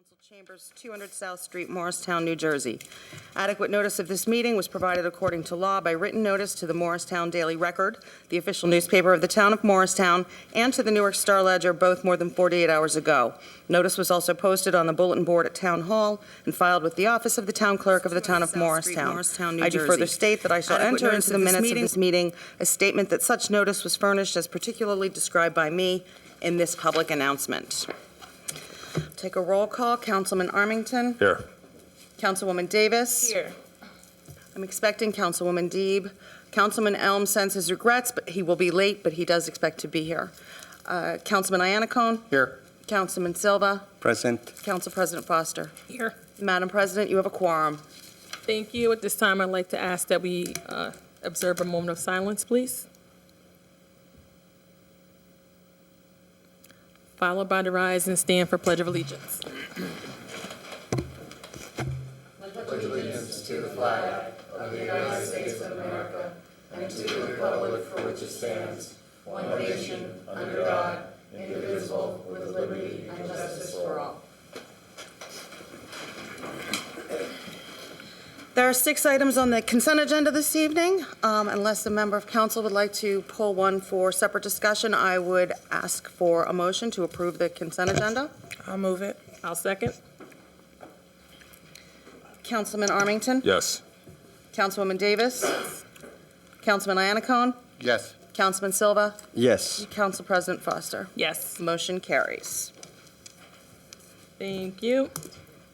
Council Chambers, 200 South Street, Morristown, New Jersey. Adequate notice of this meeting was provided according to law by written notice to the Morristown Daily Record, the official newspaper of the town of Morristown, and to the Newark Star Ledger, both more than 48 hours ago. Notice was also posted on the bulletin board at Town Hall and filed with the office of the town clerk of the town of Morristown. I do further state that I shall enter into the minutes of this meeting a statement that such notice was furnished as particularly described by me in this public announcement. Take a roll call. Councilman Armington. Here. Councilwoman Davis. Here. I'm expecting Councilwoman Deeb. Councilman Elm sends his regrets, but he will be late, but he does expect to be here. Councilman Iannacone. Here. Councilman Silva. Present. Council President Foster. Here. Madam President, you have a quorum. Thank you. At this time, I'd like to ask that we observe a moment of silence, please. Followed by the rise and stand for Pledge of Allegiance. There are 6 items on the consent agenda this evening. Unless a member of council would like to pull one for separate discussion, I would ask for a motion to approve the consent agenda. I'll move it. I'll second. Councilman Armington. Yes. Councilwoman Davis. Councilman Iannacone. Yes. Councilman Silva. Yes. Council President Foster. Yes. Motion carries. Thank you.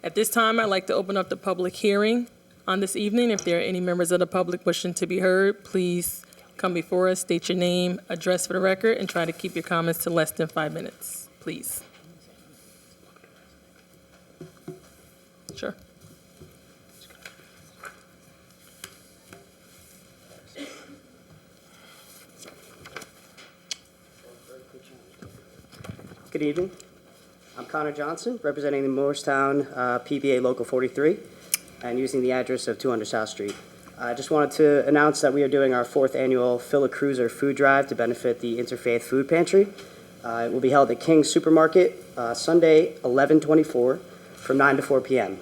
At this time, I'd like to open up the public hearing on this evening. If there are any members of the public wishing to be heard, please come before us, state your name, address for the record, and try to keep your comments to less than 5 minutes, please. Sure. Good evening. I'm Connor Johnson, representing the Morristown PBA Local 43, and using the address of 200 South Street. I just wanted to announce that we are doing our 4th annual Fill a Cruiser food drive to benefit the Interfaith Food Pantry. It will be held at King's Supermarket Sunday, 11/24, from 9 to 4 p.m.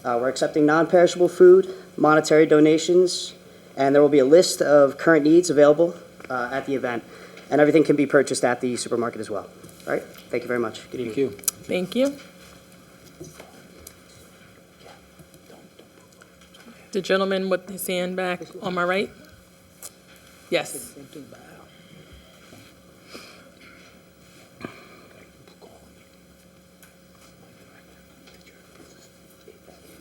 We're accepting non-perishable food, monetary donations, and there will be a list of current needs available at the event, and everything can be purchased at the supermarket as well. All right, thank you very much. Good evening. Thank you. Thank you. The gentleman with his hand back on my right? Yes.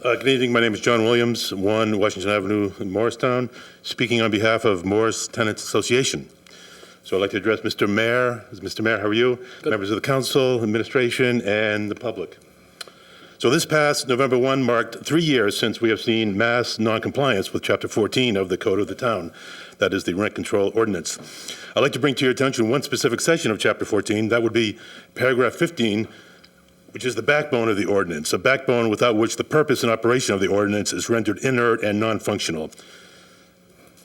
Good evening. My name is John Williams, 1 Washington Avenue in Morristown, speaking on behalf of Morris Tenants Association. So I'd like to address Mr. Mayor. Mr. Mayor, how are you? Good. Members of the council, administration, and the public. So this past November 1 marked 3 years since we have seen mass non-compliance with Chapter 14 of the Code of the Town, that is the Rent Control Ordinance. I'd like to bring to your attention one specific section of Chapter 14, that would be paragraph 15, which is the backbone of the ordinance, a backbone without which the purpose and operation of the ordinance is rendered inert and non-functional.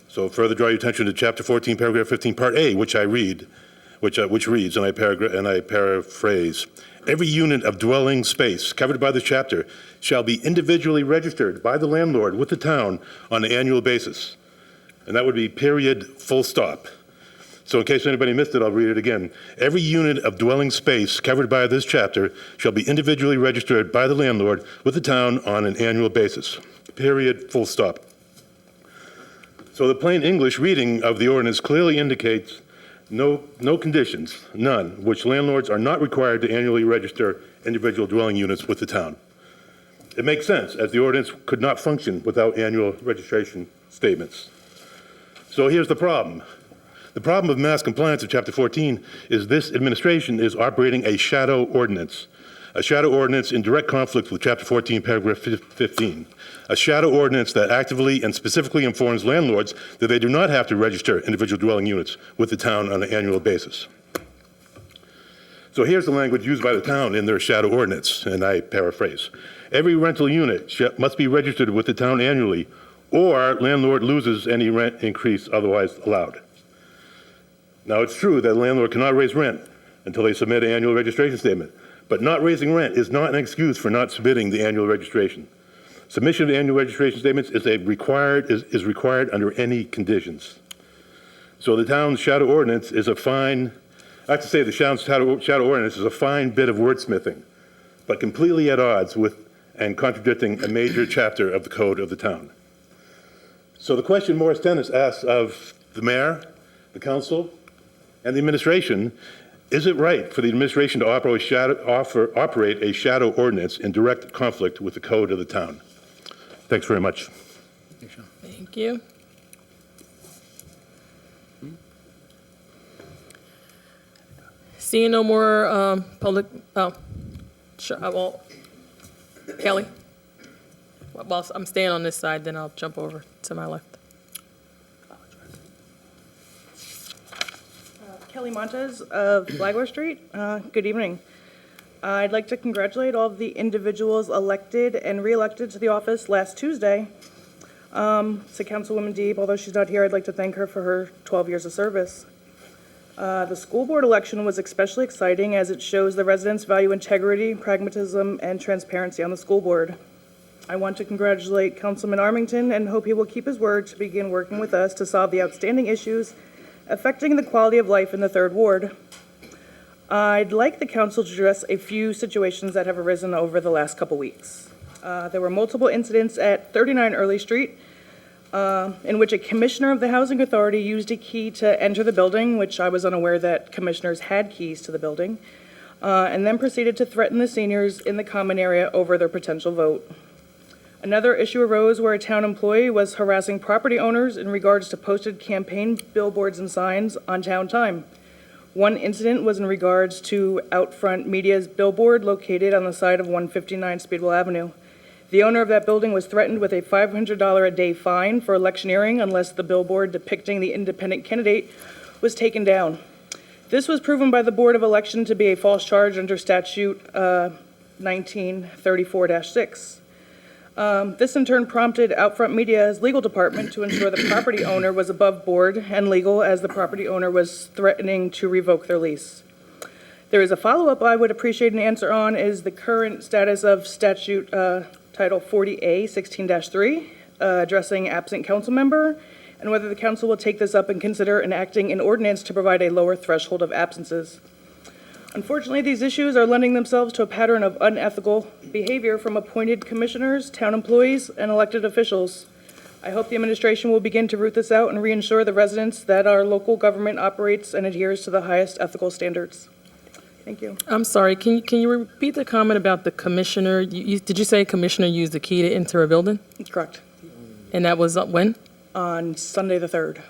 So further draw your attention to Chapter 14, paragraph 15, Part A, which reads, and I paraphrase, every unit of dwelling space covered by the chapter shall be individually registered by the landlord with the town on an annual basis. And that would be period, full stop. So in case anybody missed it, I'll read it again. Every unit of dwelling space covered by this chapter shall be individually registered by the landlord with the town on an annual basis. Period, full stop. So the plain English reading of the ordinance clearly indicates no conditions, none, which landlords are not required to annually register individual dwelling units with the town. It makes sense, as the ordinance could not function without annual registration statements. So here's the problem. The problem of mass compliance of Chapter 14 is this administration is operating a shadow ordinance in direct conflict with Chapter 14, paragraph 15. A shadow ordinance that actively and specifically informs landlords that they do not have to register individual dwelling units with the town on an annual basis. So here's the language used by the town in their shadow ordinance, and I paraphrase. Every rental unit must be registered with the town annually, or landlord loses any rent increase otherwise allowed. Now, it's true that a landlord cannot raise rent until they submit an annual registration statement, but not raising rent is not an excuse for not submitting the annual registration. Submission of annual registration statements is required under any conditions. So the town's shadow ordinance is a fine, I have to say the town's shadow ordinance is a fine bit of wordsmithing, but completely at odds with and contradicting a major chapter of the code of the town. So the question Morris Tennis asks of the mayor, the council, and the administration, is it right for the administration to operate a shadow ordinance in direct conflict with the code of the town? Thanks very much. Thank you. Seeing no more public, sure, Kelly? While I'm staying on this side, then I'll jump over to my left. Kelly Montes of Flagler Street. Good evening. I'd like to congratulate all of the individuals elected and re-elected to the office last Tuesday. To Councilwoman Deeb, although she's not here, I'd like to thank her for her 12 years of service. The school board election was especially exciting as it shows the residents value integrity, pragmatism, and transparency on the school board. I want to congratulate Councilman Armington and hope he will keep his word to begin working with us to solve the outstanding issues affecting the quality of life in the 3rd Ward. I'd like the council to address a few situations that have arisen over the last couple weeks. There were multiple incidents at 39 Early Street in which a commissioner of the Housing Authority used a key to enter the building, which I was unaware that commissioners had keys to the building, and then proceeded to threaten the seniors in the common area over their potential vote. Another issue arose where a town employee was harassing property owners in regards to posted campaign billboards and signs on town time. One incident was in regards to Outfront Media's billboard located on the side of 159 Speedwell Avenue. The owner of that building was threatened with a $500 a day fine for electioneering unless the billboard depicting the independent candidate was taken down. This was proven by the Board of Election to be a false charge under statute 1934-6. This in turn prompted Outfront Media's legal department to ensure the property owner was above board and legal as the property owner was threatening to revoke their lease. There is a follow-up I would appreciate an answer on is the current status of statute Title 40A 16-3 addressing absent council member and whether the council will take this up and consider enacting an ordinance to provide a lower threshold of absences. Unfortunately, these issues are lending themselves to a pattern of unethical behavior from appointed commissioners, town employees, and elected officials. I hope the administration will begin to root this out and reassure the residents that our local government operates and adheres to the highest ethical standards. Thank you. I'm sorry, can you repeat the comment about the commissioner? Did you say a commissioner used the key to enter a building? Correct. And that was when? On Sunday the 3rd.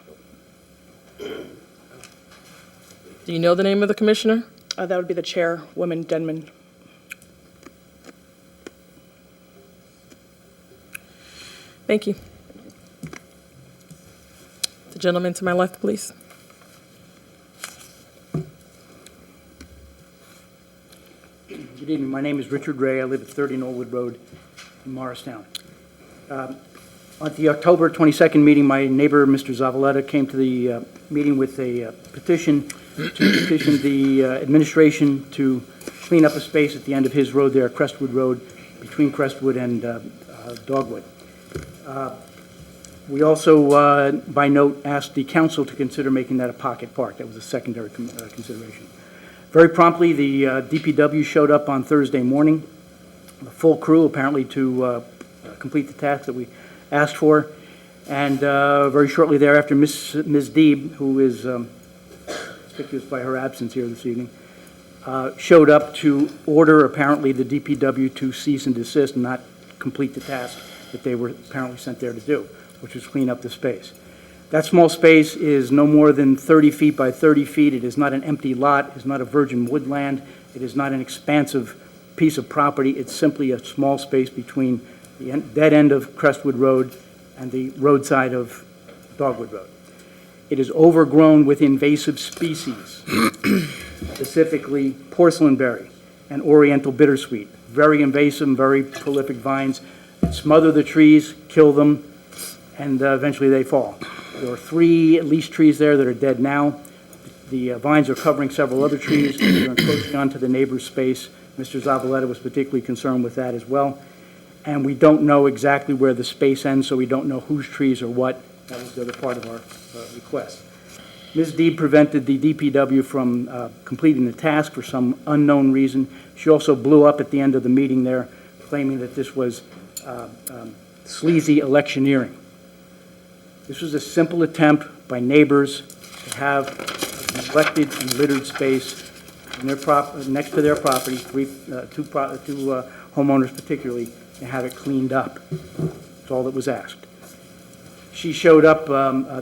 Do you know the name of the commissioner? That would be the chairwoman Denman. Thank you. The gentleman to my left, please. Good evening. My name is Richard Ray. I live at 30 Norwood Road in Morristown. At the October 22nd meeting, my neighbor, Mr. Zavaleta, came to the meeting with a petition to petition the administration to clean up a space at the end of his road there, Crestwood Road, between Crestwood and Dogwood. We also, by note, asked the council to consider making that a pocket park. That was a secondary consideration. Very promptly, the DPW showed up on Thursday morning, a full crew apparently to complete the task that we asked for. And very shortly thereafter, Ms. Deeb, who is conspicuous by her absence here this evening, showed up to order apparently the DPW to cease and desist and not complete the task that they were apparently sent there to do, which was clean up the space. That small space is no more than 30 feet by 30 feet. It is not an empty lot. It is not a virgin woodland. It is not an expansive piece of property. It's simply a small space between the dead end of Crestwood Road and the roadside of Dogwood Road. It is overgrown with invasive species, specifically porcelainberry and oriental bittersweet. Very invasive, very prolific vines. Smother the trees, kill them, and eventually they fall. There are 3 at least trees there that are dead now. The vines are covering several other trees. They're encroaching onto the neighbor's space Mr. Zavaleta was particularly concerned with that as well. And we don't know exactly where the space ends, so we don't know whose trees or what. That was the other part of our request. Ms. Deeb prevented the DPW from completing the task for some unknown reason. She also blew up at the end of the meeting there, claiming that this was sleazy electioneering. This was a simple attempt by neighbors to have a neglected and littered space in their next to their property, two homeowners particularly, and have it cleaned up. That's all that was asked. She showed up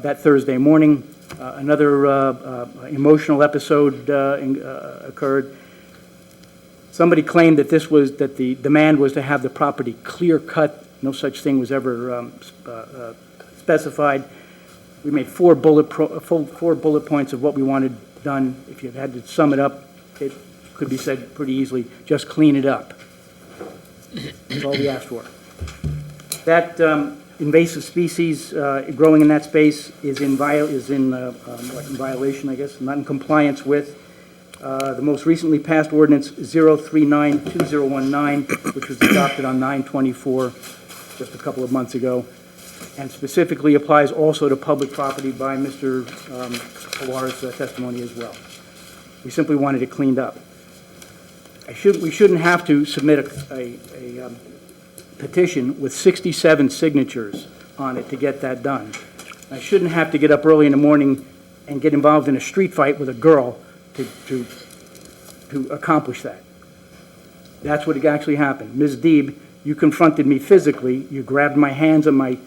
that Thursday morning. Another emotional episode occurred. Somebody claimed that that the demand was to have the property clear-cut. No such thing was ever specified. We made four bullet points of what we wanted done. If you had to sum it up, it could be said pretty easily, just clean it up. That's all we asked for. That invasive species growing in that space is in violation, I guess, not in compliance with the most recently passed ordinance 039-2019, which was adopted on 9/24, just a couple of months ago, and specifically applies also to public property by Mr. Pawar's testimony as well. We simply wanted it cleaned up. We shouldn't have to submit a petition with 67 signatures on it to get that done. I shouldn't have to get up early in the morning and get involved in a street fight with a girl to accomplish that. That's what actually happened. Ms. Deeb, you confronted me physically. You grabbed my hands and my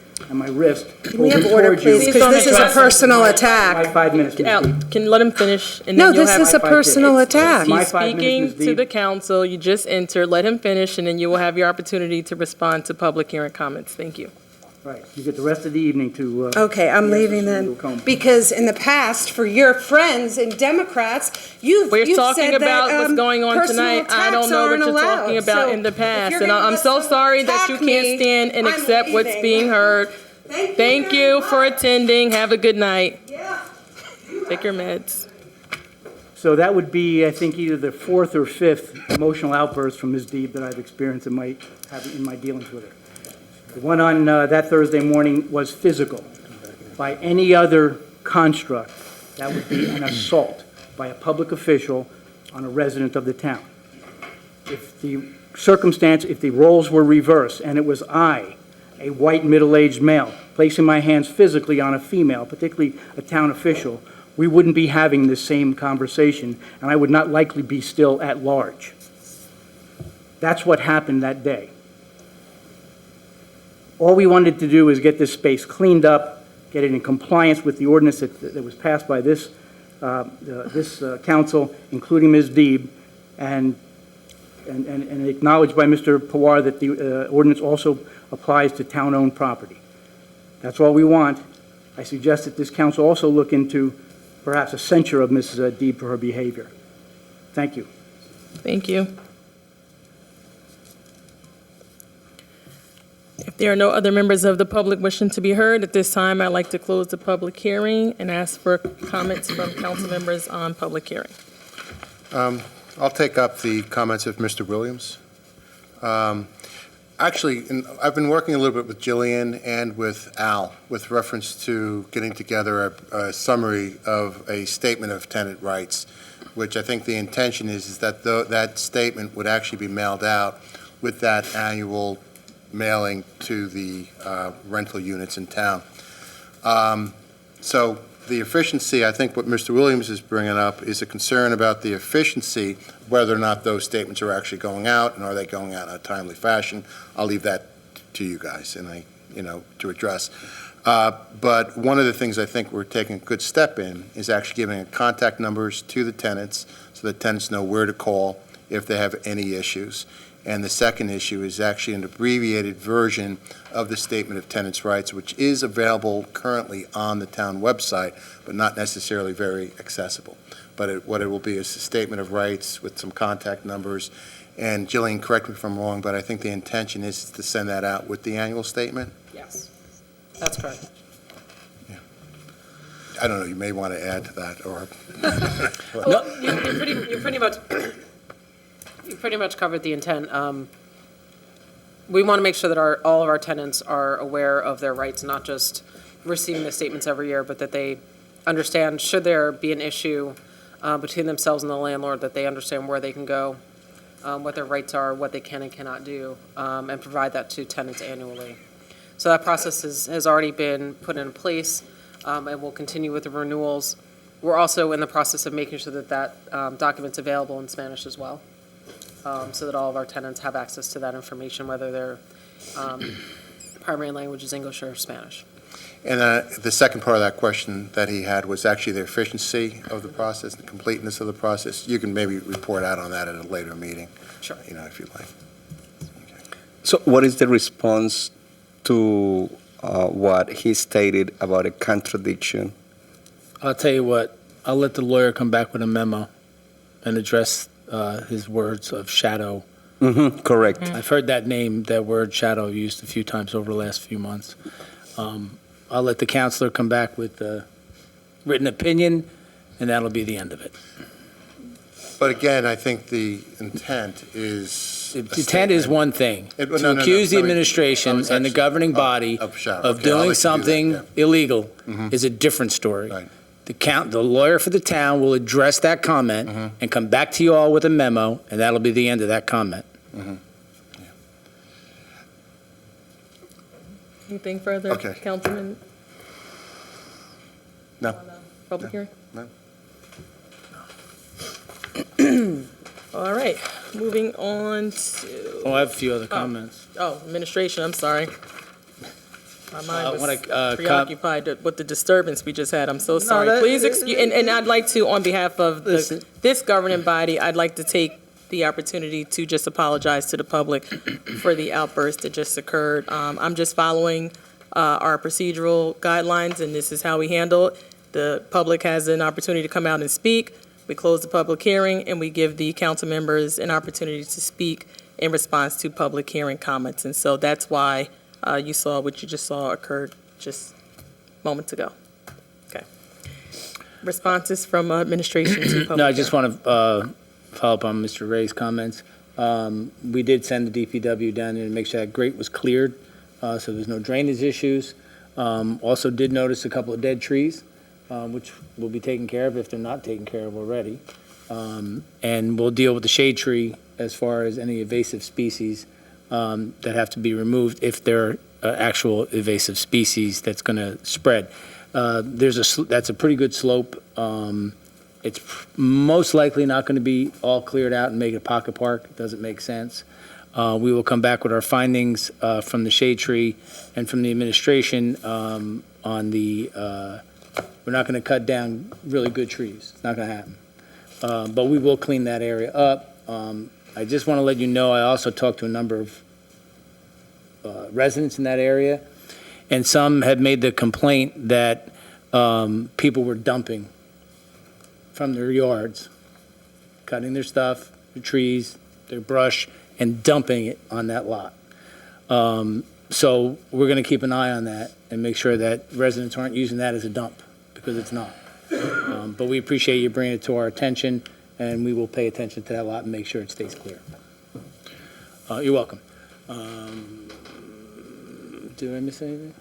wrist. Can we have order, please? Because this is a personal My attack. 5 minutes, Ms. Al, Deeb. can you let him finish? And No, then you'll this have- is a personal attack. My He's 5 minutes, speaking Ms. to Deeb. the council. You just entered. Let him finish, and then you will have your opportunity to respond to public hearing comments. Thank you. Right, you get the rest of the evening to... Okay, I'm Yes, leaving Mr. then. Newcomb. Because in the past, for your friends and Democrats, you've We're said talking that, about what's going on personal tonight. I don't attacks know what aren't you're allowed. talking about So in the if past, you're and gonna I'm let so someone sorry that attack you can't me, stand and I'm accept what's leaving. being heard. Thank you for attending. Have a good night. Yeah. Take your meds. So that would be, I think, either the fourth or fifth emotional outburst from Ms. Deeb that I've experienced in my dealings with her. The one on that Thursday morning was physical. By any other construct, that would be an assault by a public official on a resident of the town. If the roles were reversed, and it was I, a white middle-aged male, placing my hands physically on a female, particularly a town official, we wouldn't be having this same conversation, and I would not likely be still at large. That's what happened that day. All we wanted to do is get this space cleaned up, get it in compliance with the ordinance that was passed by this council, including Ms. Deeb, and acknowledged by Mr. Pawar that the ordinance also applies to town-owned property. That's all we want. I suggest that this council also look into perhaps a censure of Mrs. Deeb for her behavior. Thank you. Thank you. If there are no other members of the public wishing to be heard, at this time, I'd like to close the public hearing and ask for comments from council members on public hearing. I'll take up the comments of Mr. Williams. Actually, I've been working a little bit with Jillian and with Al with reference to getting together a summary of a statement of tenant rights, which I think the intention is that that statement would actually be mailed out with that annual mailing to the rental units in town. So the efficiency, I think what Mr. Williams is bringing up is a concern about the efficiency, whether or not those statements are actually going out, and are they going out in a timely fashion. I'll leave that to you guys, and to address. But one of the things I think we're taking a good step in is actually giving contact numbers to the tenants, so that tenants know where to call if they have any issues. And the second issue is actually an abbreviated version of the Statement of Tenants' Rights, which is available currently on the town website, but not necessarily very accessible. But what it will be is a statement of rights with some contact numbers. And Jillian, correct me if I'm wrong, but I think the intention is to send that out with the annual statement? Yes, that's correct. I don't know, you may want to add to that, or... Well, you're pretty pretty much covered the intent. We want to make sure that all of our tenants are aware of their rights, not just receiving the statements every year, but that they understand, should there be an issue between themselves and the landlord, that they understand where they can go, what their rights are, what they can and cannot do, and provide that to tenants annually. So that process has already been put in place, and we'll continue with the renewals. We're also in the process of making sure that document's available in Spanish as well, so that all of our tenants have access to that information, whether their primary language is English or Spanish. And the second part of that question that he had was actually the efficiency of the process, the completeness of the process. You can maybe report out on that at a later meeting. Sure. If you'd like. So what is the response to what he stated about a contradiction? I'll tell you what, I'll let the lawyer come back with a memo and address his words of shadow. Mm-hmm, correct. I've heard that word shadow used a few times over the last few months. I'll let the counselor come back with a written opinion, and that'll be the end of it. But again, I think the intent is. The intent is one thing, No, to accuse the let me- administration and the gogoverning body of shadow. of Okay, I'll let you doing do something that, illegal Mhm. is a different story. Right. The lawyer for the town will address that comment and come back to you all with a memo, and that'll be the end of that comment. Anything further, Okay. Councilman? No. Public hearing? No. All right, moving on to, Oh, I have a few other comments. administration, I'm sorry. My mind when was I, preoccupied with the disturbance we just had. I'm so sorry. that- Please excuse, and I'd like to, on behalf of Listen. this governing body, I'd like to take the opportunity to just apologize to the public for the outburst that just occurred. I'm just following our procedural guidelines, and this is how we handle it. The public has an opportunity to come out and speak. We close the public hearing, and we give the council members an opportunity to speak in response to public hearing comments. And so that's why you saw what you just saw occurred just moments ago. Okay. Responses from administration to public No, I just hearing. want to follow up on Mr. Ray's comments. We did send the DPW down there to make sure that grate was cleared, so there's no drainage issues. Also did notice a couple of dead trees, which will be taken care of if they're not taken care of already. And we'll deal with the shade tree as far as any invasive species that have to be removed if they're actual invasive species that's going to spread. That's a pretty good slope. It's most likely not going to be all cleared out and make it a pocket park. It doesn't make sense. We will come back with our findings from the shade tree and from the administration on the, we're not going to cut down really good trees. It's not going to happen. But we will clean that area up. I just want to let you know, I also talked to a number of residents in that area, and some had made the complaint that people were dumping from their yards, cutting their stuff, their trees, their brush, and dumping it on that lot. So we're going to keep an eye on that and make sure that residents aren't using that as a dump, because it's not. But we appreciate you bringing it to our attention, and we will pay attention to that lot and make sure it stays clear. You're welcome. Did I miss anything?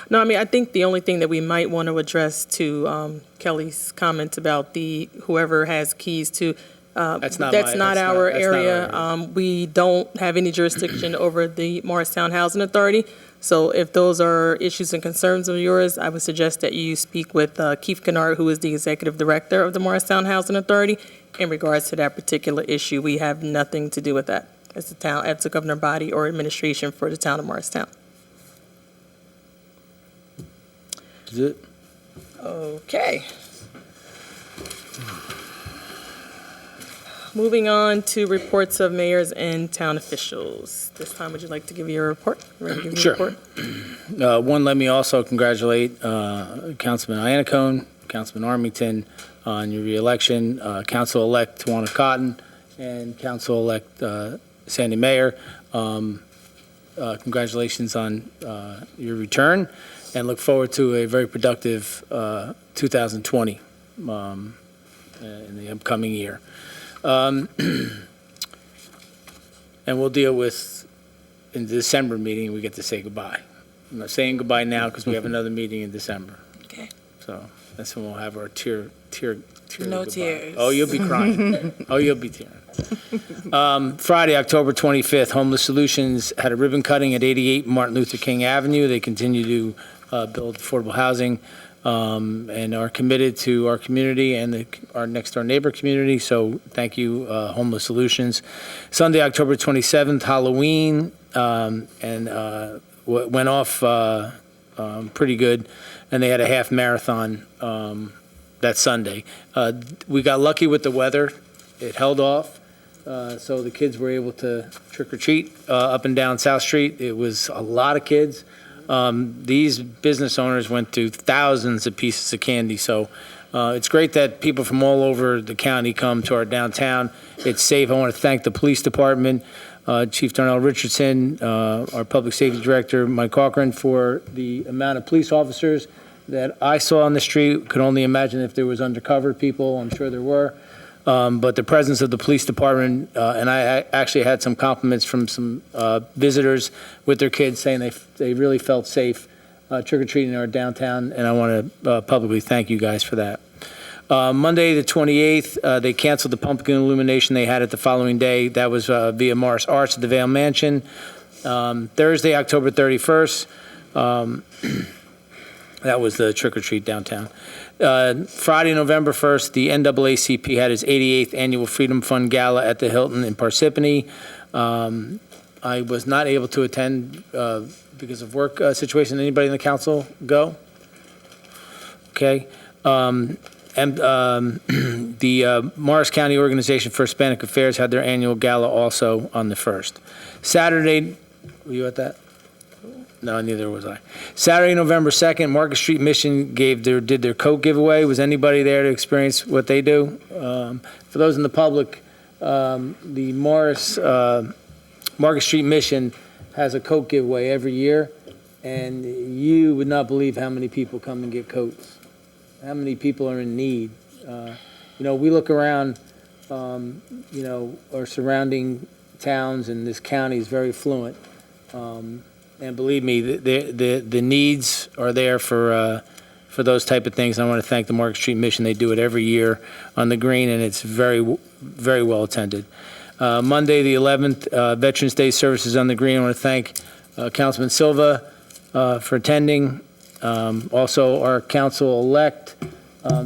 No, I mean, I think the only thing that we might want to address to Kelly's comments about whoever has keys to, That's not our area. area. We don't have any jurisdiction over the Morristown Housing Authority. So if those are issues and concerns of yours, I would suggest that you speak with Keith Kennard, who is the executive director of the Morristown Housing Authority, in regards to that particular issue. We have nothing to do with that as a governing body or administration for the town of Morristown. Is it? Okay. Moving on to reports of mayors and town officials. This time, would you like to give your report? Ready to give your Sure. report? One, let me also congratulate Councilman Iannacone, Councilman Armington on your reelection, Council-elect Tawana Cotton, and Council-elect Sandy Mayer. Congratulations on your return, and look forward to a very productive 2020 in the upcoming year. and we'll deal with, in the December meeting, we get to say goodbye. I'm not saying goodbye now because we have another meeting in December. Okay. So that's when we'll have our tear No goodbye. tears. Oh, you'll be crying. Oh, you'll be tearing. Friday, October 25th, Homeless Solutions had a ribbon cutting at 88 Martin Luther King Avenue. They continue to build affordable housing and are committed to our community and our next-door neighbor community. So thank you, Homeless Solutions. Sunday, October 27th, Halloween, and went off pretty good, and they had a half marathon that Sunday. We got lucky with the weather. It held off, so the kids were able to trick or treat up and down South Street. It was a lot of kids. These business owners went to thousands of pieces of candy, so it's great that people from all over the county come to our downtown. It's safe. I want to thank the police department, Chief Darnell Richardson, our public safety director, Mike Cochran, for the amount of police officers that I saw on the street. Could only imagine if there was undercover people. I'm sure there were. But the presence of the police department, and I actually had some compliments from some visitors with their kids saying they really felt safe trick-or-treating in our downtown, and I want to publicly thank you guys for that. Monday, the 28th, they canceled the pumpkin illumination they had it the following day. That was via Morris Arts at the Vale Mansion. Thursday, October 31st, that was the trick-or-treat downtown. Friday, November 1st, the NAACP had its 88th Annual Freedom Fund Gala at the Hilton in Parsippany. I was not able to attend because of work situation. Anybody in the council go? Okay. And the Morris County Organization for Hispanic Affairs had their annual gala also on the 1st. Saturday, were you at that? No, neither was I. Saturday, November 2nd, Market Street Mission did their coat giveaway. Was anybody there to experience what they do? For those in the public, the Market Street Mission has a coat giveaway every year, and you would not believe how many people come and get coats. How many people are in need. We look around, our surrounding towns, and this county is very affluent. And believe me, the needs are there for those type of things. I want to thank the Market Street Mission. They do it every year on the green, and it's very, very well attended. Monday, the 11th, Veterans Day services on the green. I want to thank Councilman Silva for attending. Also, our council-elect,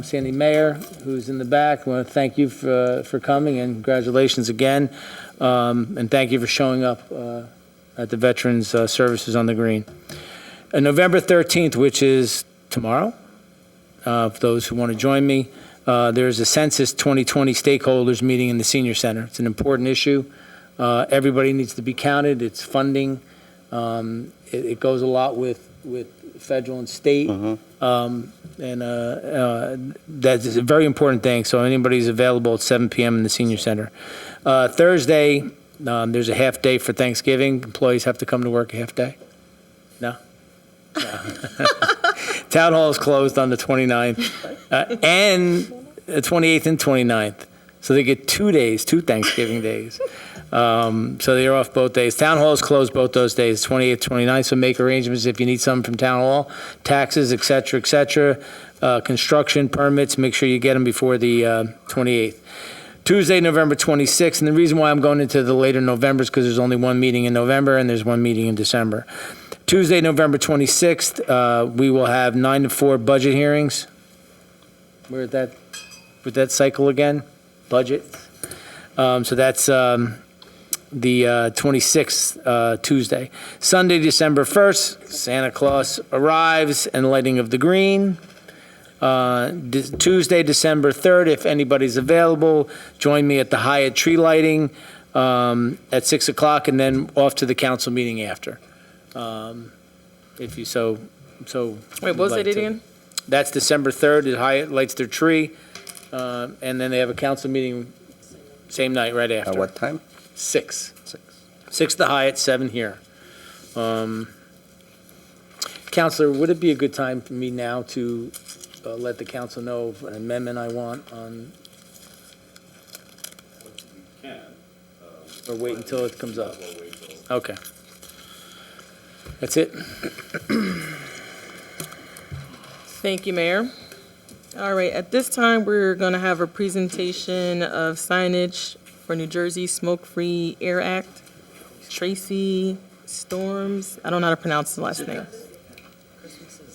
Sandy Mayer, who's in the back. I want to thank you for coming, and congratulations again. And thank you for showing up at the Veterans Services on the Green. And November 13th, which is tomorrow, for those who want to join me, there's a Census 2020 stakeholders meeting in the Senior Center. It's an important issue. Everybody needs to be counted. It's funding. It goes a lot with federal and state. And that's a very important thing. So anybody's available at 7 p.m. in the Senior Center. Thursday, there's a half day for Thanksgiving. Employees have to come to work a half day? No? Town Hall is closed on the 29th and the 28th and 29th. So they get 2 days, 2 Thanksgiving days. So they're off both days. Town Hall is closed both those days, 28th, 29th. So make arrangements if you need something from Town Hall, taxes, et cetera, construction permits. Make sure you get them before the 28th. Tuesday, November 26th, and the reason why I'm going into the later November is because there's only one meeting in November and there's one meeting in December. Tuesday, November 26th, we will have 9 to 4 budget hearings. We're at that cycle again, budget. So that's the 26th, Tuesday. Sunday, December 1st, Santa Claus arrives and lighting of the green. Tuesday, December 3rd, if anybody's available, join me at the Hyatt tree lighting at 6 o'clock, and then off to the council meeting after. If you so Wait, what was like it to. again? That's December 3rd, the Hyatt lights their tree, and then they have a council meeting same night right after. At what time? 6. 6 at the Hyatt, 7 here. Counselor, would it be a good time for me now to let the council know of an amendment I want on? Or wait until it comes up? Okay. That's it? Thank you, Mayor. All right, at this time, we're going to have a presentation of signage for New Jersey Smoke-Free Air Act. Tracy Storms, I don't know how to pronounce the last name,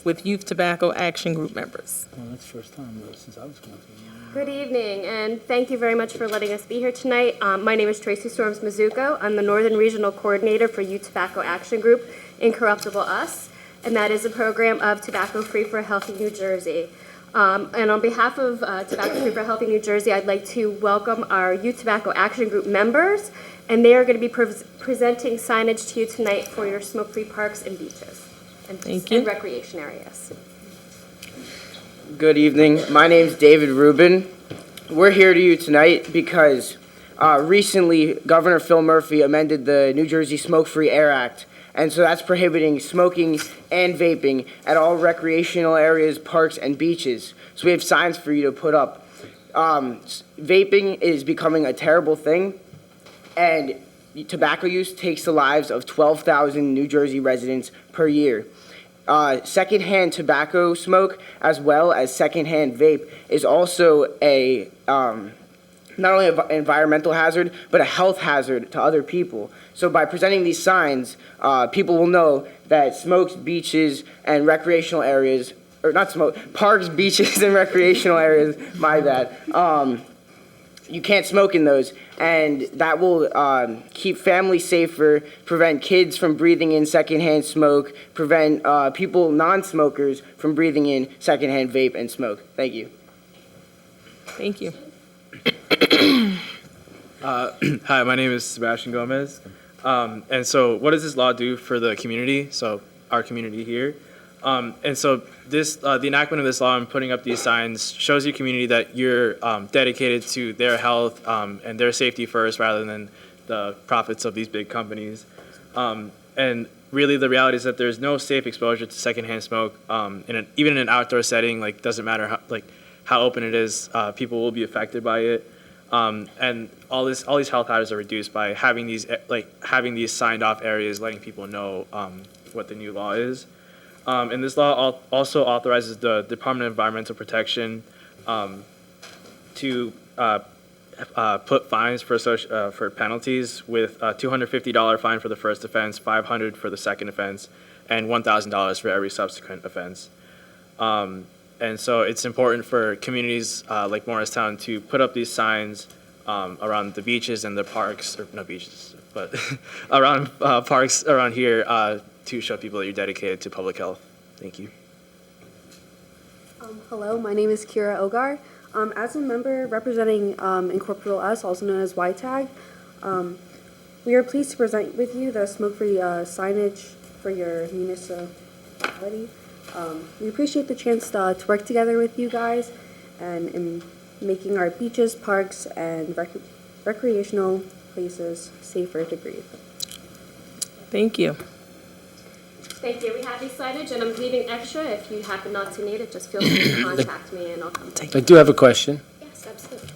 with Youth Tobacco Action Group members. Well, that's the first time since I was going through. Good evening, and thank you very much for letting us be here tonight. My name is Tracy Storms Mizuko. I'm the Northern Regional Coordinator for Youth Tobacco Action Group, Incorruptible Us, and that is a program of Tobacco Free for a Healthy New Jersey. And on behalf of Tobacco Free for a Healthy New Jersey, I'd like to welcome our Youth Tobacco Action Group members, and they are going to be presenting signage to you tonight for your smoke-free parks and beaches Thank you. and recreation areas. Good evening. My name is David Rubin. We're here to you tonight because recently Governor Phil Murphy amended the New Jersey Smoke-Free Air Act, and so that's prohibiting smoking and vaping at all recreational areas, parks, and beaches. So we have signs for you to put up. Vaping is becoming a terrible thing, and tobacco use takes the lives of 12,000 New Jersey residents per year. Secondhand tobacco smoke, as well as secondhand vape, is also a not only an environmental hazard, but a health hazard to other people. So by presenting these signs, people will know that smokes, beaches, and recreational areas, or not smoke, parks, beaches, and recreational areas, my bad, you can't smoke in those, and that will keep families safer, prevent kids from breathing in secondhand smoke, prevent people, non-smokers, from breathing in secondhand vape and smoke. Thank you. Thank you. Hi, my name is Sebastian Gomez. And so what does this law do for the community, so our community here? And so this, the enactment of this law and putting up these signs shows your community that you're dedicated to their health and their safety first rather than the profits of these big companies. And really the reality is that there's no safe exposure to secondhand smoke even in an outdoor setting. Like, doesn't matter how open it is, people will be affected by it. And all these health hazards are reduced by having these signed off areas, letting people know what the new law is. And this law also authorizes the Department of Environmental Protection to put fines for penalties, with a $250 fine for the first offense, $500 for the second offense, and $1,000 for every subsequent offense. And so it's important for communities like Morristown to put up these signs around the beaches and the parks, or no beaches, but around parks around here to show people that you're dedicated to public health. Thank you. Hello, my name is Kira Ogar. As a member representing Incorporeal Us, also known as YTAG, we are pleased to present with you the smoke-free signage for your municipality. We appreciate the chance to work together with you guys and in making our beaches, parks, and recreational places safer to breathe. Thank you. Thank you. We have these signage, and I'm leaving extra. If you happen not to need it, just feel free to contact me, and I'll come take it. I do have a question. Yes, absolutely.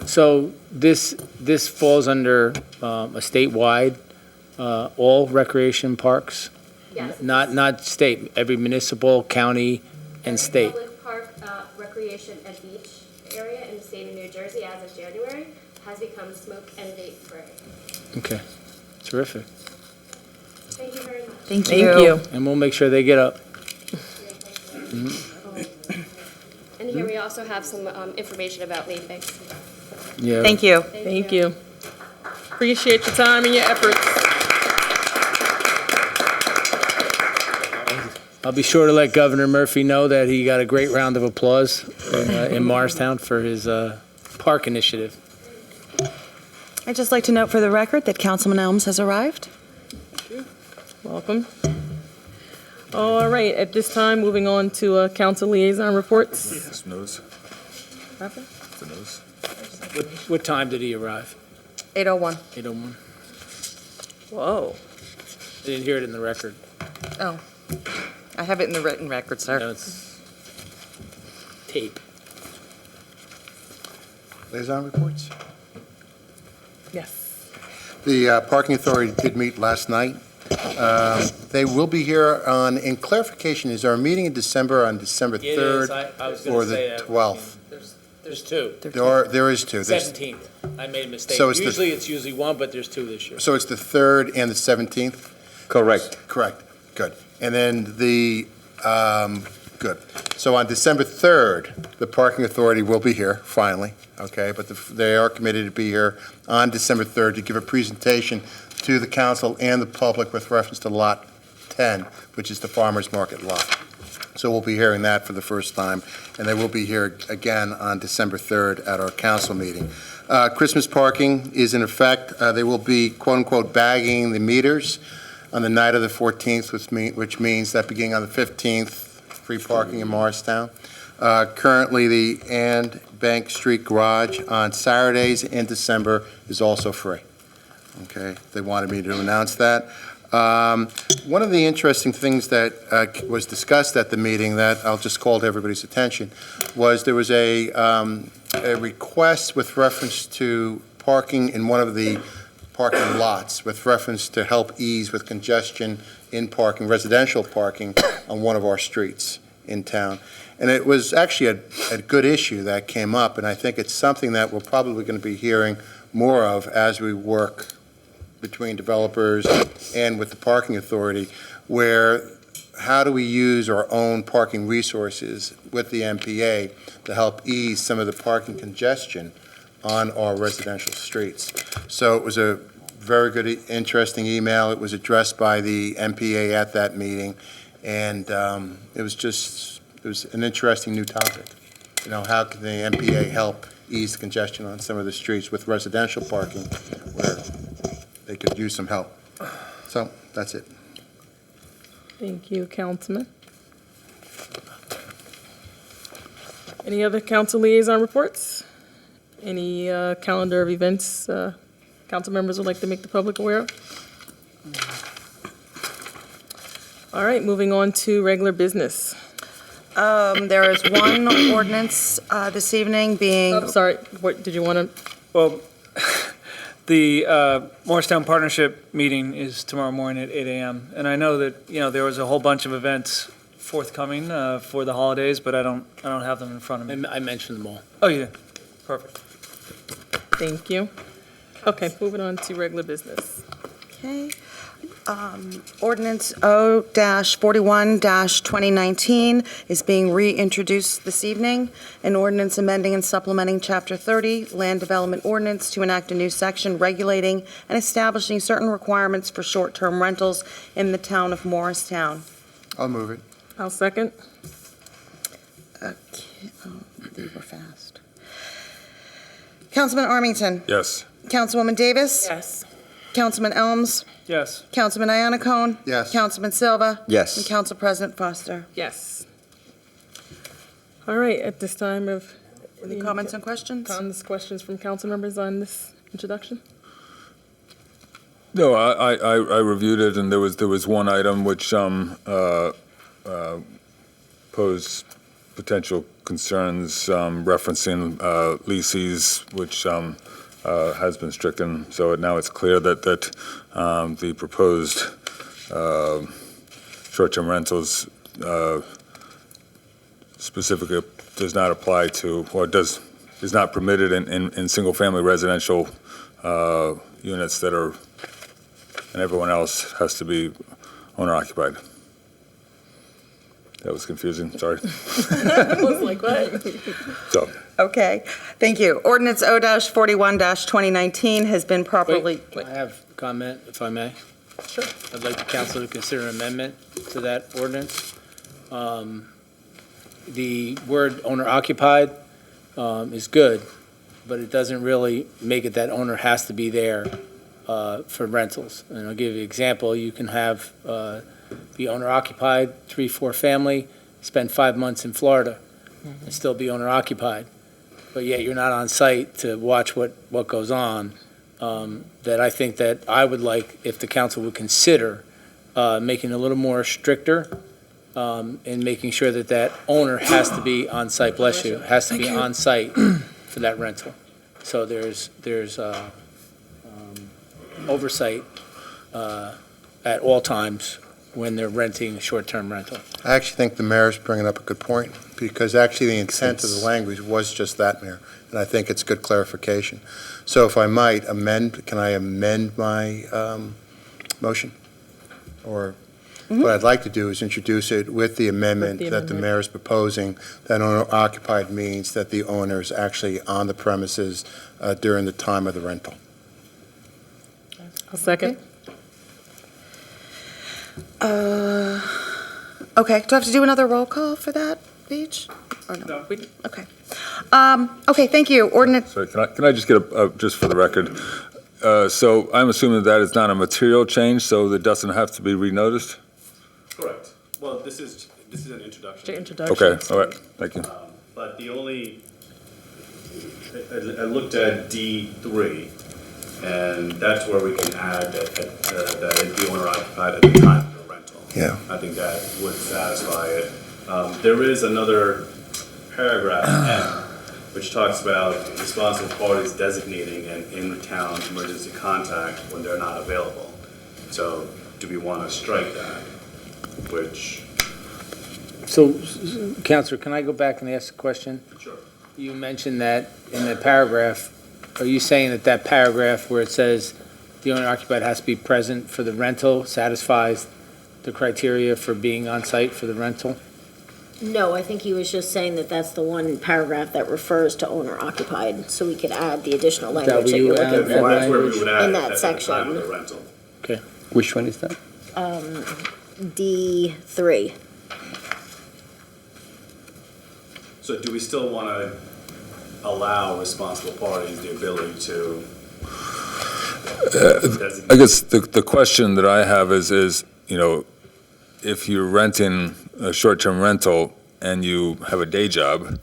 So this falls under a statewide, all recreation parks? Yes. Not state, every municipal, county, and state? Public park, recreation, and beach area in the state of New Jersey as of January has become smoke and vape free. Okay, terrific. Thank you very much. Thank you. And we'll make sure they get up. And here we also have some information about vaping. Yeah. Thank you. Thank you. Appreciate your time and your efforts. I'll be sure to let Governor Murphy know that he got a great round of applause in Morristown for his park initiative. I'd just like to note for the record that Councilman Elms has arrived. Welcome. All right, at this time, moving on to council liaison reports. It's nose. Happened? It's a nose. What time did he arrive? 8:01. 8:01. Whoa. I didn't hear it in the record. Oh, I have it in the written record, sir. No, it's tape. Liaison reports? Yes. The Parking Authority did meet last night. They will be here on, in clarification, is our meeting in December on December 3rd or the 12th? There's two. There is two. There's- 17th. I made a mistake. So it's It's usually one, but there's two this year. So it's the 3rd and the 17th? Correct. Correct, good. And then good. So on December 3rd, the Parking Authority will be here, finally, okay? But they are committed to be here on December 3rd to give a presentation to the council and the public with reference to Lot 10, which is the farmer's market lot. So we'll be hearing that for the first time, and they will be here again on December 3rd at our council meeting. Christmas parking is in effect. They will be, quote-unquote, bagging the meters on the night of the 14th, which means that beginning on the 15th, free parking in Morristown. Currently, the And Bank Street Garage on Saturdays in December is also free. Okay, they wanted me to announce that. One of the interesting things that was discussed at the meeting that I'll just call to everybody's attention was there was a request with reference to parking in one of the parking lots with reference to help ease with congestion in parking, residential parking on one of our streets in town. And it was actually a good issue that came up, and I think it's something that we're probably going to be hearing more of as we work between developers and with the parking authority, where how do we use our own parking resources with the MPA to help ease some of the parking congestion on our residential streets. So it was a very good, interesting email. It was addressed by the MPA at that meeting, and it was an interesting new topic. You know, how can the MPA help ease the congestion on some of the streets with residential parking where they could use some help. So that's it. Thank you, Councilman. Any other council liaison reports? Any calendar of events council members would like to make the public aware of? All right, moving on to regular business. There is one ordinance this evening being... Oh, sorry, what, did you want to? Well, the Morristown Partnership meeting is tomorrow morning at 8 a.m. And I know that, there was a whole bunch of events forthcoming for the holidays, but I don't have them in front of me. I mentioned them all. Oh, you did? Perfect. Thank you. Okay, moving on to regular business. Okay. Ordinance O-41-2019 is being reintroduced this evening. An ordinance amending and supplementing Chapter 30, Land Development Ordinance, to enact a new section regulating and establishing certain requirements for short-term rentals in the town of Morristown. I'll move it. I'll second. Okay. Oh, they were fast. Councilman Armington? Yes. Councilwoman Davis? Yes. Councilman Elms? Yes. Councilman Iannacone? Yes. Councilman Silva? Yes. And Council President Foster. Yes. All right, at this time of... Any comments and questions? Questions from council members on this introduction? No, I reviewed it, and there was one item which posed potential concerns referencing leases, which has been stricken. So now it's clear that the proposed short-term rentals specifically does not apply to, or is not permitted in single-family residential units that are, and everyone else has to be owner-occupied. That was confusing, sorry. I was like, what? So, Okay, thank you. Ordinance O-41-2019 has been properly... Wait, I have a comment, if I may. Sure. I'd like the council to consider an amendment to that ordinance. The word owner occupied is good, but it doesn't really make it that owner has to be there for rentals. And I'll give you an example. You can have be owner occupied, 3-4 family, spend 5 months in Florida and still be owner occupied. But yet you're not on site to watch what goes on. That I think that I would like if the council would consider making it a little more stricter and making sure that that owner has to be on site, bless you, has to be on site for that rental. So there's oversight at all times when they're renting a short-term rental. I actually think the mayor's bringing up a good point, because actually the intent of the language was just that, Mayor, and I think it's good clarification. So if I might can I amend my motion? Or what I'd like to do is introduce it with the amendment that the mayor's proposing, that owner occupied means that the owner is actually on the premises during the time of the rental. A second? Okay, do I have to do another roll call for that, Paige? Or no? Okay. Okay, thank you. Ordinance, Sorry, can I just get just for the record, so I'm assuming that is not a material change, so that doesn't have to be renoticed? Correct. Well, this is an introduction. Okay, all right, thank you. But the only, I looked at D3, and that's where we can add that the owner occupied at the time of the rental. Yeah. I think that would satisfy it. There is another paragraph, N, which talks about responsible parties designating an in-town emergency contact when they're not available. So do we want to strike that? Which, So, Counselor, can I go back and ask a question? sure. You mentioned that in the paragraph, are you saying that that paragraph where it says the owner occupied has to be present for the rental satisfies the criteria for being on site for the rental? No, I think he was just saying that that's the one paragraph that refers to owner occupied, so we could add the additional Is that language what that you you're add? looking That for That's where we would add in it that at the time of section. the rental. Okay. Which one is that? D3. So do we still want to allow responsible parties the ability to I guess the question that I have is, you know, if you're renting a short-term rental and you have a day job,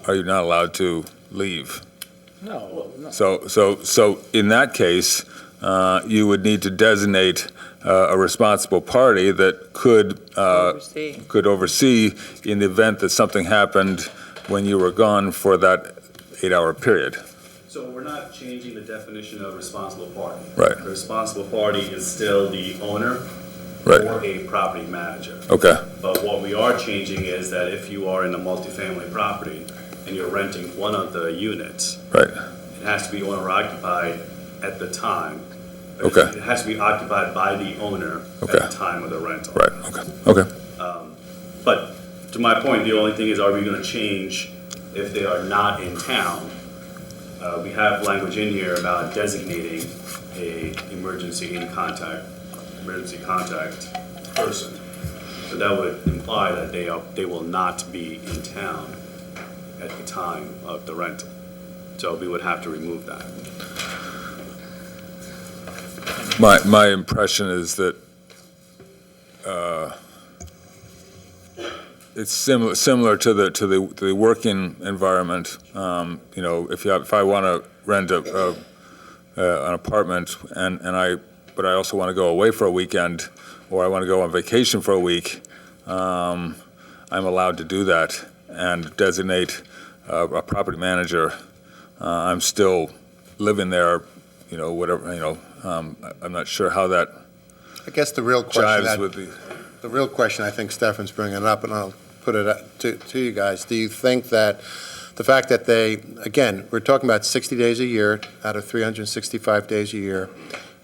are you not allowed to leave? No. So in that case, you would need to designate a responsible party that could oversee in the event that something happened when you were gone for that 8-hour period. So we're not changing the definition of responsible party. Right. The responsible party is still the owner Right. or a property manager. Okay. But what we are changing is that if you are in a multifamily property and you're renting one of the units, Right. it has to be owner occupied at the time. Okay. It has to be occupied by the owner Okay. at the time of the rental. Right. Okay. But to my point, the only thing is, are we going to change if they are not in town? We have language in here about designating a emergency contact person. So that would imply that they will not be in town at the time of the rental. So we would have to remove that. My impression is that it's similar to the working environment. You know, if I want to rent an apartment but I also want to go away for a weekend, or I want to go on vacation for a week, I'm allowed to do that and designate a property manager. I'm still living there, you know, whatever, you know. I'm not sure how that I guess the real question jives with the real question I think Stefan's bringing up, and I'll put it to you guys. Do you think that the fact that again, we're talking about 60 days a year out of 365 days a year,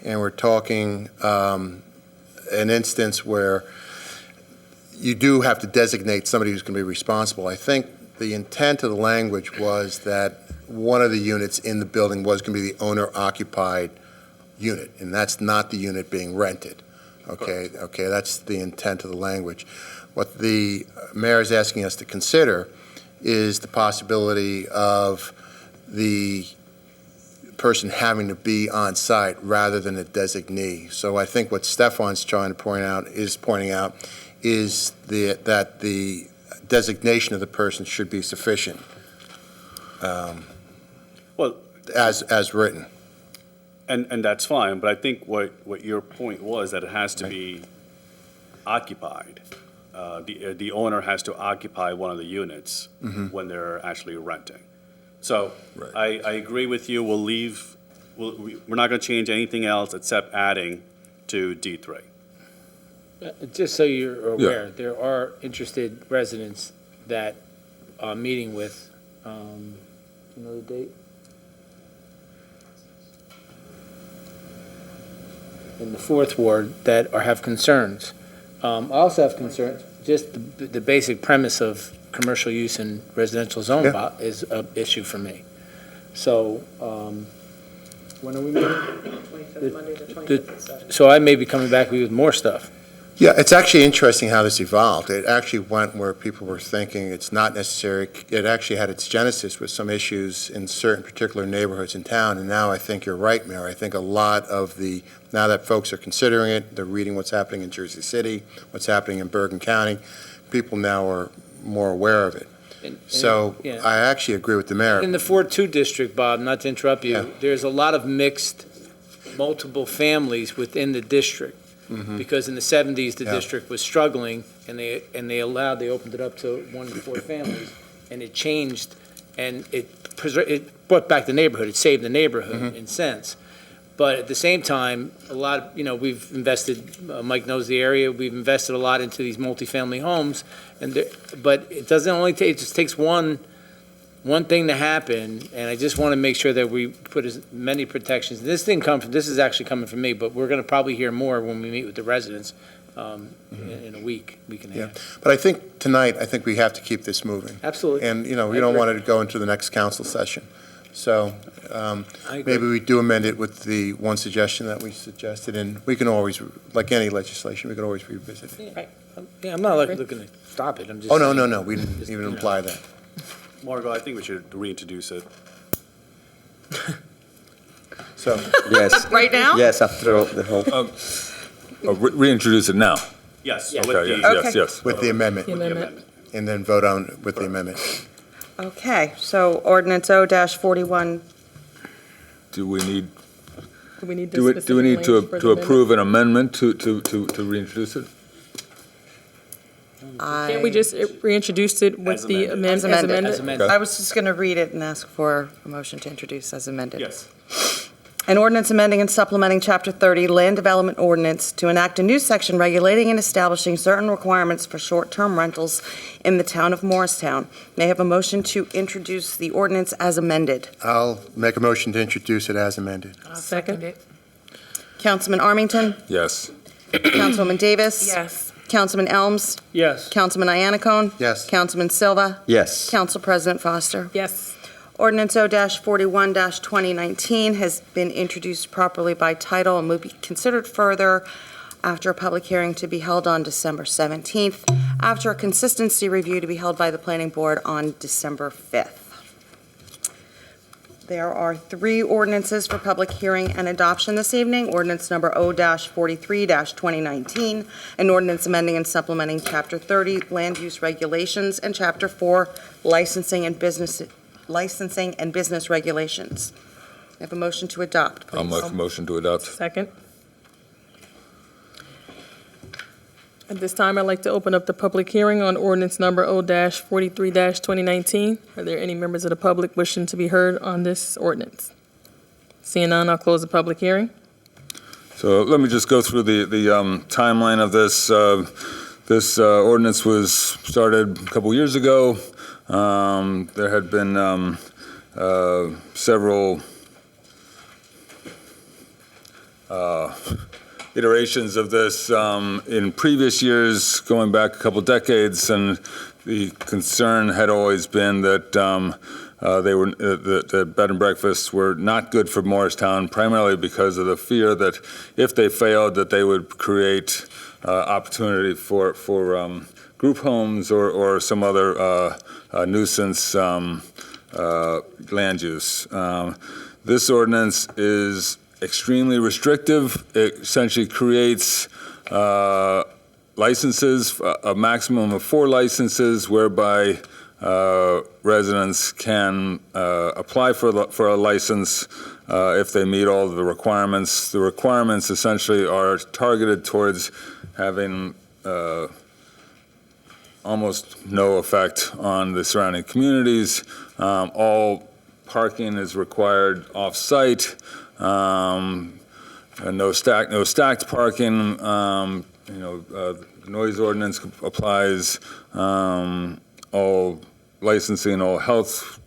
and we're talking an instance where you do have to designate somebody who's going to be responsible. I think the intent of the language was that one of the units in the building was going to be the owner-occupied unit, and that's not the unit being rented. Okay, that's the intent of the language. What the mayor is asking us to consider is the possibility of the person having to be on site rather than a designee. So I think what Stefan's trying to pointing out is that the designation of the person should be sufficient. Well, as written. And that's fine, but I think what your point was, that it has to be occupied. The owner has to occupy one of the units when they're actually renting. So I agree with you, we'll leave we're not going to change anything else except adding to D3. Just so you're aware, there are interested residents that are meeting with, you know the date? In the fourth ward that have concerns. I also have concerns, just the basic premise of commercial use in residential zone is an issue for me. So, when are we meeting? 25th, Monday the 25th. So I may be coming back with more stuff. Yeah, it's actually interesting how this evolved. It actually went where people were thinking it's not necessary. It actually had its genesis with some issues in certain particular neighborhoods in town, and now I think you're right, Mayor. I think a lot of now that folks are considering it, they're reading what's happening in Jersey City, what's happening in Bergen County, people now are more aware of it. So I actually agree with the mayor. In the 4-2 district, Bob, not to interrupt you, there's a lot of mixed, multiple families within the district. Because in the 70s, the district was struggling, and they opened it up to 1 to 4 families, and it changed, and it brought back the neighborhood. It saved the neighborhood in a sense. But at the same time, a lot, we've invested, Mike knows the area, we've invested a lot into these multifamily homes, but it doesn't only take, it just takes one thing to happen, and I just want to make sure that we put as many protections. This is actually coming from me, but we're going to probably hear more when we meet with the residents in a week and a half. But I think tonight, we have to keep this moving. Absolutely. And, we don't want it to go into the next council session. So maybe we do amend it with the one suggestion that we suggested, and we can always, like any legislation, we can always revisit it. Right. Yeah, I'm not looking to stop it, I'm just. Oh, no, we didn't even imply that. Margot, I think we should reintroduce it. So. Yes. Right now? Yes, after the whole. Reintroduce it now. Yes. Okay, yes. With the amendment. And then vote on with the amendment. Okay, so ordinance O-41. Do we need Do we need to approve an amendment to reintroduce it? Can't we just reintroduce it with the As amendment? amended. I was just going to read it and ask for a motion to introduce as amended. Yes. An ordinance amending and supplementing Chapter 30 Land Development Ordinance to enact a new section regulating and establishing certain requirements for short-term rentals in the town of Morristown. May I have a motion to introduce the ordinance as amended? I'll make a motion to introduce it as amended. Second? Councilman Armington? Yes. Councilwoman Davis? Yes. Councilman Elms? Yes. Councilman Iannacone? Yes. Councilman Silva? Yes. Council President Foster? Yes. Ordinance O-41-2019 has been introduced properly by title and will be considered further after a public hearing to be held on December 17th, after a consistency review to be held by the Planning Board on December 5th. There are 3 ordinances for public hearing and adoption this evening. Ordinance number O-43-2019, an ordinance amending and supplementing Chapter 30 Land Use Regulations and Chapter 4 Licensing and Business Regulations. I have a motion to adopt, please. I'll make a motion to adopt. Second? At this time, I'd like to open up the public hearing on ordinance number O-43-2019. Are there any members of the public wishing to be heard on this ordinance? Seeing none, I'll close the public hearing. So let me just go through the timeline of this. This ordinance was started a couple years ago. There had been several iterations of this in previous years, going back a couple decades, and the concern had always been that the bed and breakfasts were not good for Morristown, primarily because of the fear that if they failed, that they would create opportunity for group homes or some other nuisance land use. This ordinance is extremely restrictive. It essentially creates licenses, a maximum of 4 licenses, whereby residents can apply for a license if they meet all of the requirements. The requirements essentially are targeted towards having almost no effect on the surrounding communities. All parking is required off-site, and no stacked parking, noise ordinance applies, all licensing, all health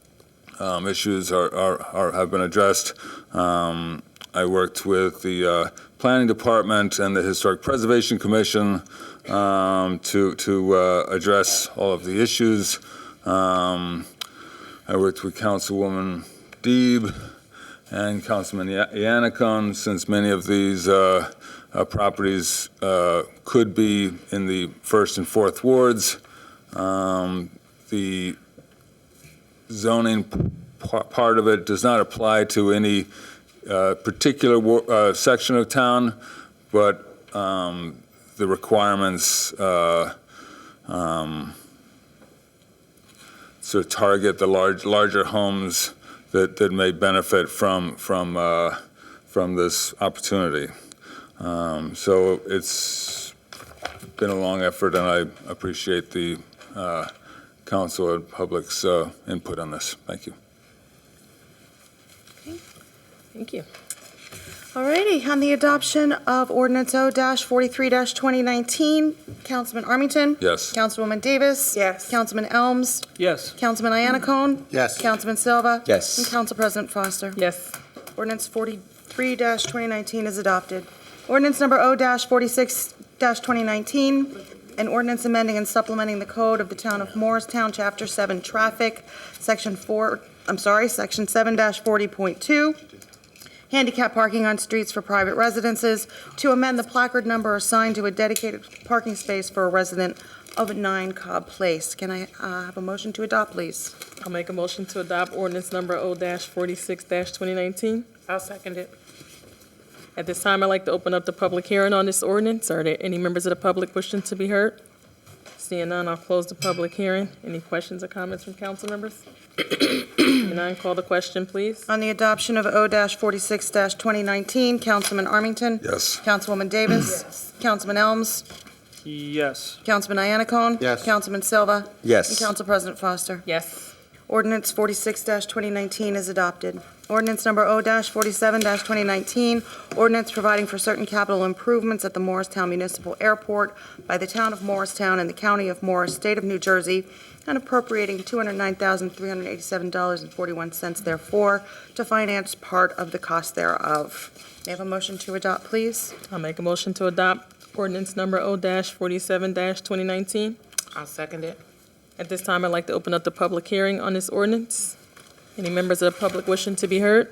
issues have been addressed. I worked with the Planning Department and the Historic Preservation Commission to address all of the issues. I worked with Councilwoman Deeb and Councilman Yannicone, since many of these properties could be in the first and fourth wards. The zoning part of it does not apply to any particular section of town, but the requirements sort of target the larger homes that may benefit from this opportunity. So it's been a long effort, and I appreciate the council and public's input on this. Thank you. Thank you. All righty, on the adoption of ordinance O-43-2019, Councilman Armington? Yes. Councilwoman Davis? Yes. Councilman Elms? Yes. Councilman Iannacone? Yes. Councilman Silva? Yes. And Council President Foster? Yes. Ordinance 43-2019 is adopted. Ordinance number O-46-2019, an ordinance amending and supplementing the code of the town of Morristown, Chapter 7 Traffic, Section 7-40.2, handicap parking on streets for private residences, to amend the placard number assigned to a dedicated parking space for a resident of 9 Cobb Place. Can I have a motion to adopt, please? I'll make a motion to adopt ordinance number O-46-2019. I'll second it. At this time, I'd like to open up the public hearing on this ordinance. Are there any members of the public wishing to be heard? Seeing none, I'll close the public hearing. Any questions or comments from council members? Seeing none, call the question, please. On the adoption of O-46-2019, Councilman Armington? Yes. Councilwoman Davis? Yes. Councilman Elms? Yes. Councilman Iannacone? Yes. Councilman Silva? Yes. And Council President Foster? Yes. Ordinance 46-2019 is adopted. Ordinance number O-47-2019, ordinance providing for certain capital improvements at the Morristown Municipal Airport by the town of Morristown and the county of Morris, state of New Jersey, and appropriating $209,387.41 therefore to finance part of the cost thereof. May I have a motion to adopt, please? I'll make a motion to adopt ordinance number O-47-2019. I'll second it. At this time, I'd like to open up the public hearing on this ordinance. Any members of the public wishing to be heard?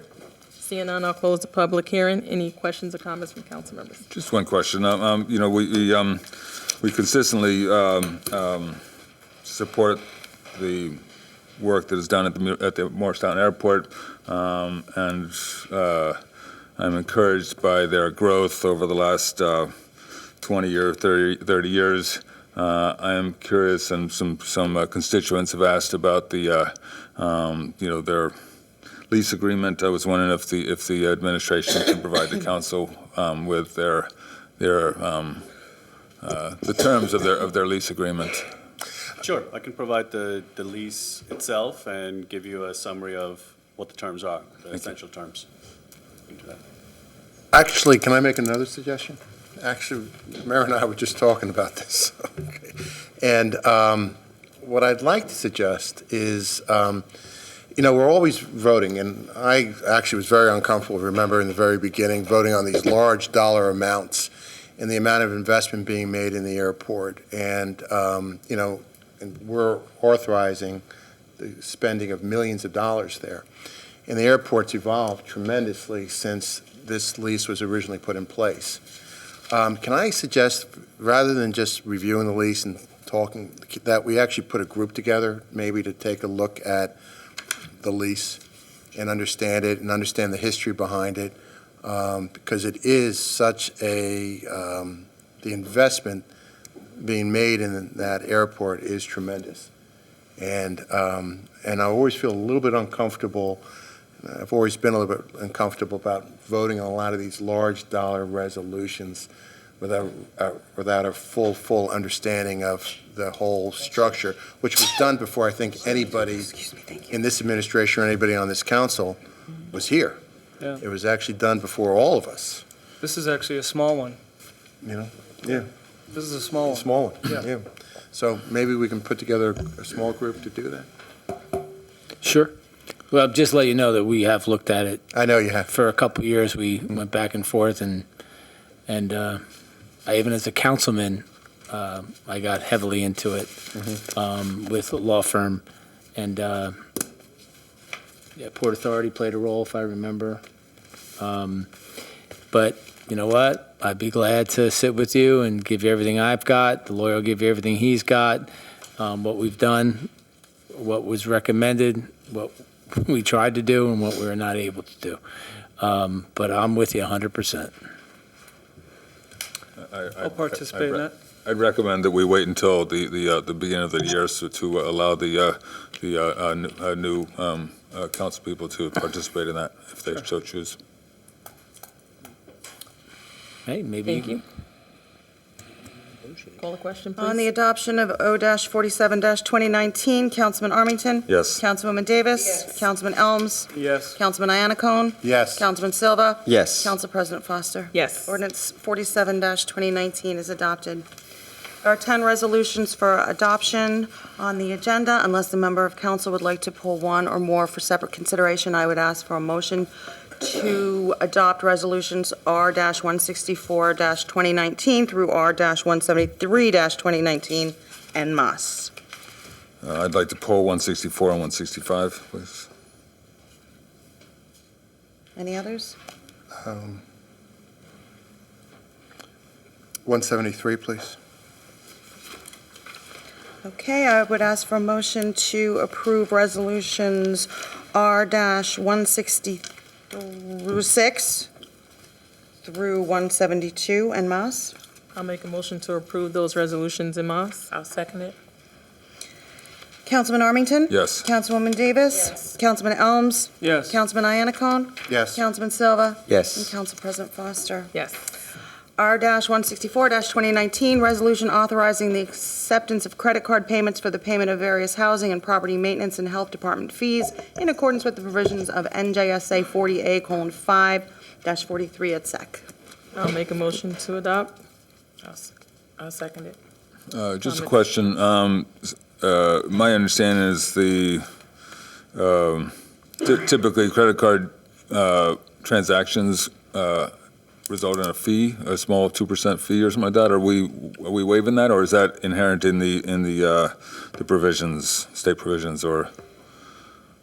Seeing none, I'll close the public hearing. Any questions or comments from council members? Just one question. We consistently support the work that is done at the Morristown Airport, and I'm encouraged by their growth over the last 20 or 30 years. I am curious, and some constituents have asked about the their lease agreement. I was wondering if the administration can provide the council with the terms of their lease agreement. Sure, I can provide the lease itself and give you a summary of what the terms are, the essential terms. You can do that. Actually, can I make another suggestion? Actually, Mayor and I were just talking about this. Okay. And what I'd like to suggest is, we're always voting, and I actually was very uncomfortable, remember in the very beginning, voting on these large dollar amounts and the amount of investment being made in the airport. And, and we're authorizing the spending of millions of dollars there. And the airport's evolved tremendously since this lease was originally put in place. Can I suggest, rather than just reviewing the lease and talking, that we actually put a group together, maybe to take a look at the lease and understand it and understand the history behind it, because it is such the investment being made in that airport is tremendous. And I always feel a little bit uncomfortable. I've always been a little bit uncomfortable about voting on a lot of these large dollar resolutions without a full understanding of the whole structure, which was done before I think anybody in this administration or anybody on this council was here. Yeah. It was actually done before all of us, This is actually a small one. you know? Yeah, This is a small a one. small one, Yeah. yeah. So maybe we can put together a small group to do that. Sure. Well, just let you know that we have looked at it. I know you have. For a couple of years, we went back and forth, and I even as a councilman, I got heavily into it with a law firm, and Port Authority played a role, if I remember. But you know what? I'd be glad to sit with you and give you everything I've got. The lawyer will give you everything he's got. What we've done, what was recommended, what we tried to do, and what we were not able to do. But I'm with you 100%. I'll participate in that. I'd recommend that we wait until the beginning of the year so to allow the new council people to participate in that if they so choose. Hey, maybe Thank you. Call the question, please. On the adoption of O-47-2019, Councilman Armington? Yes. Councilwoman Davis? Yes. Councilman Elms? Yes. Councilman Iannacone? Yes. Councilman Silva? Yes. Council President Foster? Yes. Ordinance 47-2019 is adopted. There are 10 resolutions for adoption on the agenda. Unless the member of council would like to pull one or more for separate consideration, I would ask for a motion to adopt resolutions R-164-2019 through R-173-2019 en masse. I'd like to pull 164 and 165, please. Any others? 173, please. Okay, I would ask for a motion to approve resolutions R-166 through 172 en masse. I'll make a motion to approve those resolutions en masse. I'll second it. Councilman Armington? Yes. Councilwoman Davis? Yes. Councilman Elms? Yes. Councilman Iannacone? Yes. Councilman Silva? And Yes. Council President Foster. Yes. R-164-2019, resolution authorizing the acceptance of credit card payments for the payment of various housing and property maintenance and health department fees in accordance with the provisions of NJSA 40A:5-43 et sec. I'll make a motion to adopt. I'll second it. Just a question. My understanding is typically credit card transactions result in a fee, a small 2% fee or something like that. Are we waiving that, or is that inherent in the provisions, state provisions, or?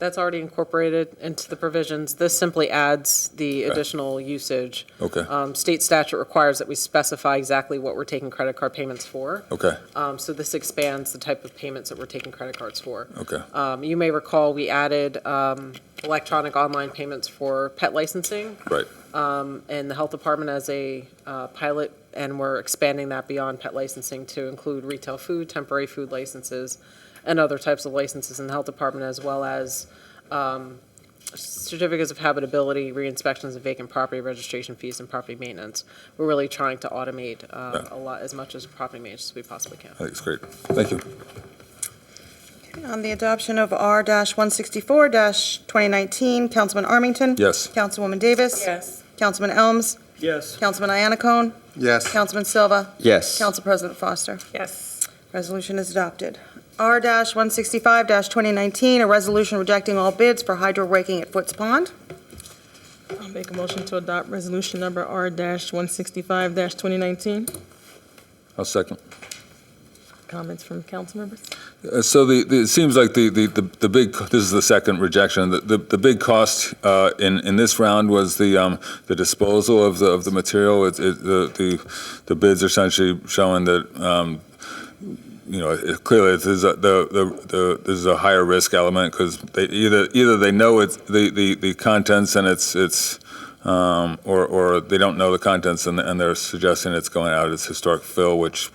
That's already incorporated into the provisions. This simply adds the additional usage. Okay. State statute requires that we specify exactly what we're taking credit card payments for. Okay. So this expands the type of payments that we're taking credit cards for. Okay. You may recall, we added electronic online payments for pet licensing. Right. And the health department as a pilot, and we're expanding that beyond pet licensing to include retail food, temporary food licenses, and other types of licenses in the health department, as well as certificates of habitability, re-inspections of vacant property, registration fees, and property maintenance. We're really trying to automate a lot, as much as property maintenance as we possibly can. I think it's great. Thank you. On the adoption of R-164-2019, Councilman Armington? Yes. Councilwoman Davis? Yes. Councilman Elms? Yes. Councilman Iannacone? Yes. Councilman Silva? Yes. Council President Foster? Yes. Resolution is adopted. R-165-2019, a resolution rejecting all bids for hydro raking at Foots Pond. I'll make a motion to adopt resolution number R-165-2019. I'll second. Comments from council members? So it seems like the big, this is the second rejection, the big cost in this round was the disposal of the material. The bids are essentially showing that, clearly this is a higher risk element because they either they know it's the contents and it's or they don't know the contents and they're suggesting it's going out as historic fill, which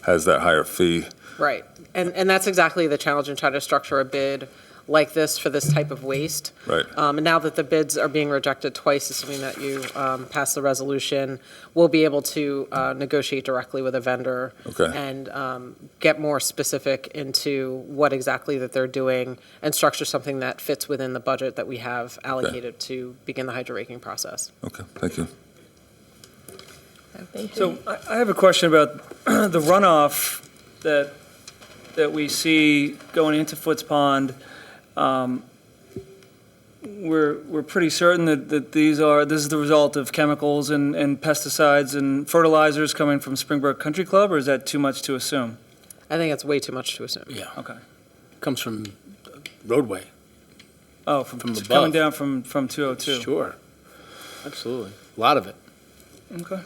has that higher fee. Right. And that's exactly the challenge in trying to structure a bid like this for this type of waste. Right. And now that the bids are being rejected twice, assuming that you pass the resolution, we'll be able to negotiate directly with a vendor Okay. and get more specific into what exactly that they're doing and structure something that fits within the budget that we have allocated to begin the hydro raking process. Okay, thank you. Thank you. So I have a question about the runoff that we see going into Foots Pond. We're pretty certain that this is the result of chemicals and pesticides and fertilizers coming from Springbrook Country Club, or is that too much to assume? I think it's way too much to assume. Yeah, Okay. comes from roadway. Oh, From coming above. down from 202. Sure, absolutely, a lot of it. Okay.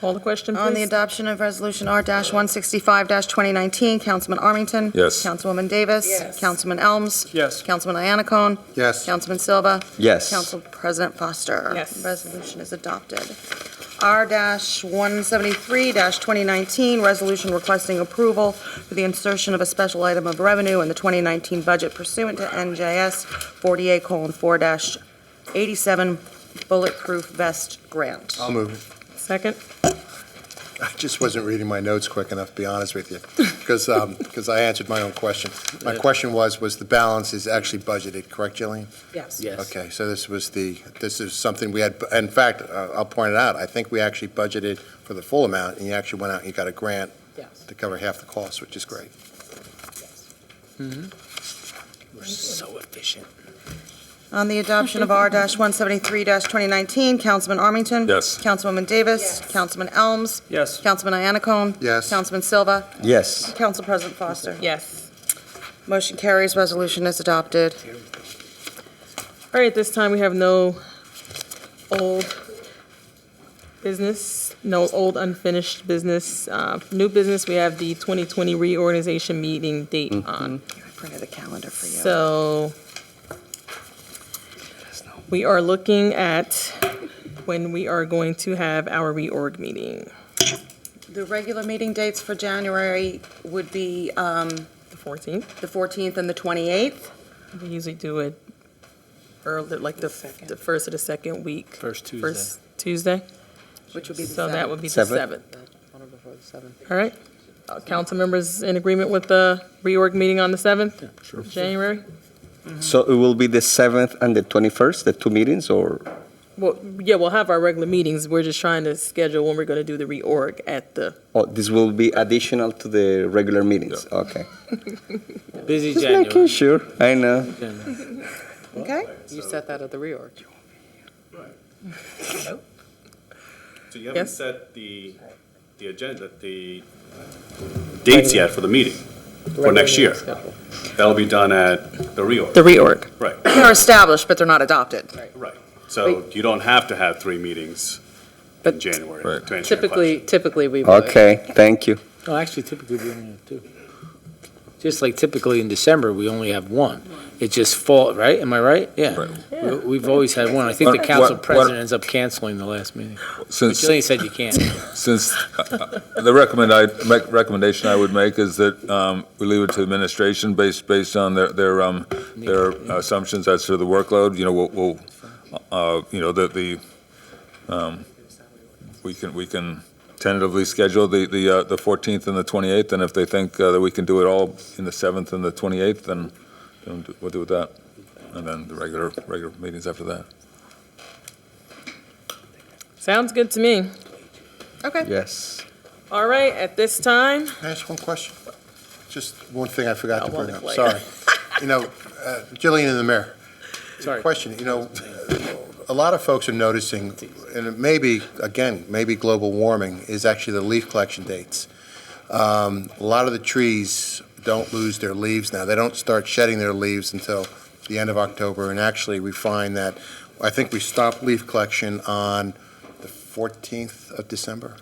Call the question, On the please. adoption of Resolution R-165-2019, Councilman Armington. Yes. Councilwoman Davis. Yes. Councilman Elms. Yes. Councilman Iannacone. Yes. Councilman Silva. Yes. Council President Foster. Yes. Resolution is adopted. R-173-2019, resolution requesting approval for the insertion of a special item of revenue in the 2019 budget pursuant to NJS 48:4-87 Bulletproof Vest Grant. I'll move it. Second? I just wasn't reading my notes quick enough, to be honest with you, because I answered my own question. My question was the balance is actually budgeted, correct, Jillian? Yes. Yes. Okay, so this is something we had, in fact, I'll point it out, I think we actually budgeted for the full amount, and you actually went out and you got a grant Yes. to cover half the cost, which is great. We're so efficient. On the adoption of R-173-2019, Councilman Armington. Yes. Councilwoman Davis. Councilman Elms. Yes. Councilman Iannacone. Yes. Councilman Silva. Yes. Council President Foster. Yes. Motion carries, resolution is adopted. All right, at this time, we have no old business, no old unfinished business. New business, we have the 2020 reorganization meeting date on. I printed a calendar for you. So we are looking at when we are going to have our reorg meeting. The regular meeting dates for January would be The 14th. the 14th and the 28th. We usually do it early, like the first or the second week. First Tuesday. First Tuesday. Which would be the So that 7th. would be the Seventh. 7th. On or before the 7th. All right. Council members in agreement with the reorg meeting on the 7th? Sure. January? So it will be the 7th and the 21st, the two meetings, or? Well, yeah, we'll have our regular meetings. We're just trying to schedule when we're going to do the reorg at the, Oh, this will be additional to the regular meetings? Okay. Busy Just January. making sure, I know. Okay? You set that at the reorg. So you haven't Yes. set the agenda, the dates yet for the meeting, for next year. That'll be done at the reorg. the reorg. Right, They're established, but they're not adopted. right. So you don't have to have 3 meetings in January Right. to answer your question. Typically we would. Okay, thank you. No, actually, typically we only have two. Just like typically in December, we only have one. It just fall, right? Am I right? Yeah. We've always had one. I think the What- council what- president ends up canceling the last meeting. But Since, Jillian said you can't. since the recommendation I would make is that we leave it to administration based on their assumptions as to the workload. You know, we'll you know, we can tentatively schedule the 14th and the 28th, and if they think that we can do it all in the 7th and the 28th, then we'll do it that. And then the regular meetings after that. Sounds good to me. Okay. Yes. All right, at this time, Can I ask one question? Just one thing I forgot to I'll bring up, wait. sorry. You know, Jillian and the mayor. Sorry. Question, you know, a lot of folks are noticing, and it may be, again, maybe global warming, is actually the leaf collection dates. A lot of the trees don't lose their leaves now. They don't start shedding their leaves until the end of October, and actually, we find that, I think we stopped leaf collection on the 14th of December.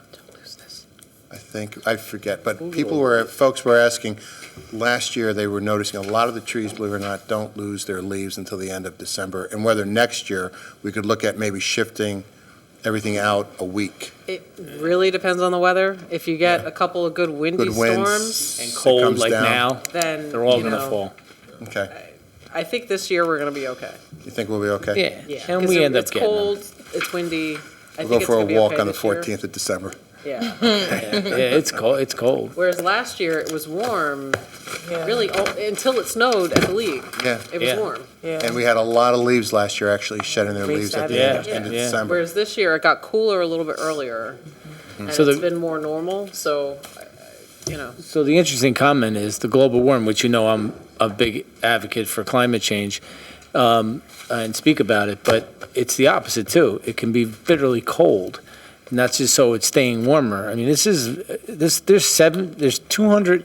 I think, I forget, but folks were asking, last year, they were noticing a lot of the trees, believe it or not, don't lose their leaves until the end of December, and whether next year, we could look at maybe shifting everything out a week. It really depends on the weather. If you get a couple of good windy Good winds. storms, And It cold comes like down. now, then, they're all you gonna know, fall. Okay. I think this year we're gonna be okay. You think we'll be okay? Yeah, and we 'Cause end up it's getting them. cold, it's windy. I We'll think go it's for gonna a be walk okay on the this year. 14th of December. Yeah. Yeah, it's cold, it's cold. Whereas last year it was warm, really, until it snowed at the league. Yeah. It was Yeah. warm. And we had a lot of leaves last year actually shedding their leaves at the end of December. Whereas this year it got cooler a little bit earlier. And So it's the- been more normal, so, you know. So the interesting comment is the global warming, which you know I'm a big advocate for climate change, and speak about it, but it's the opposite too. It can be bitterly cold, and that's just so it's staying warmer. I mean, there's 200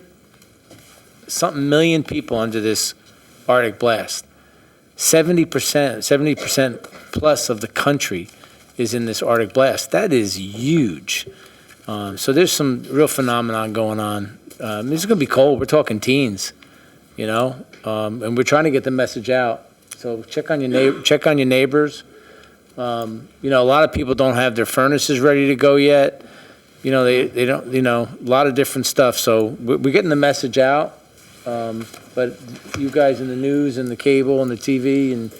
something million people under this Arctic blast. 70% plus of the country is in this Arctic blast. That is huge. So there's some real phenomenon going on. It's going to be cold. We're talking teens, you know, and we're trying to get the message out. So check on your neighbors. You know, a lot of people don't have their furnaces ready to go yet. You know, they don't. You know, a lot of different stuff. So we're getting the message out. But you guys in the news and the cable and the TV and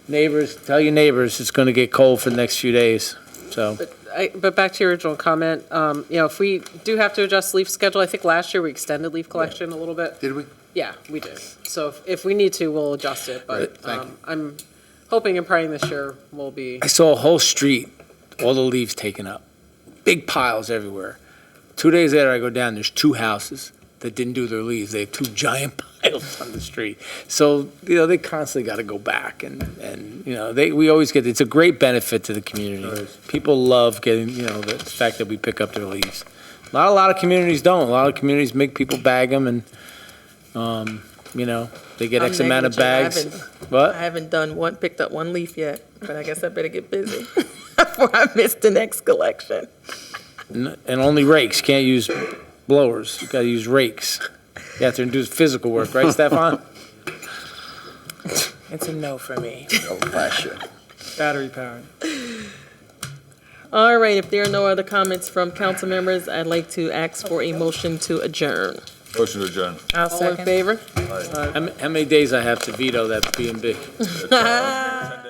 neighbors, tell your neighbors it's going to get cold for the next few days. So. But back to your original comment, you know, if we do have to adjust leaf schedule, I think last year we extended leaf collection a little bit. Did we? Yeah, we did. So if we need to, we'll adjust it, but I'm hoping and praying this year will be. I saw a whole street, all the leaves taken up, big piles everywhere. 2 days later, I go down, there's 2 houses that didn't do their leaves. They have 2 giant piles on the street. So, you know, they constantly got to go back and, you know, we always get, it's a great benefit to the community. People love getting, you know, the fact that we pick up their leaves. A lot of communities don't. A lot of communities make people bag them and, you know, they get I'm X amount of negligent. bags. What? I haven't picked up one leaf yet, but I guess I better get busy before I miss the next collection. And only rakes, can't use blowers, you gotta use rakes. You have to do physical work, right, Stefan? It's a no for me. No pressure. Battery powered. All right, if there are no other comments from council members, I'd like to ask for a motion to adjourn. Motion to adjourn. All in favor? How many days I have to veto that B&B? 10 days.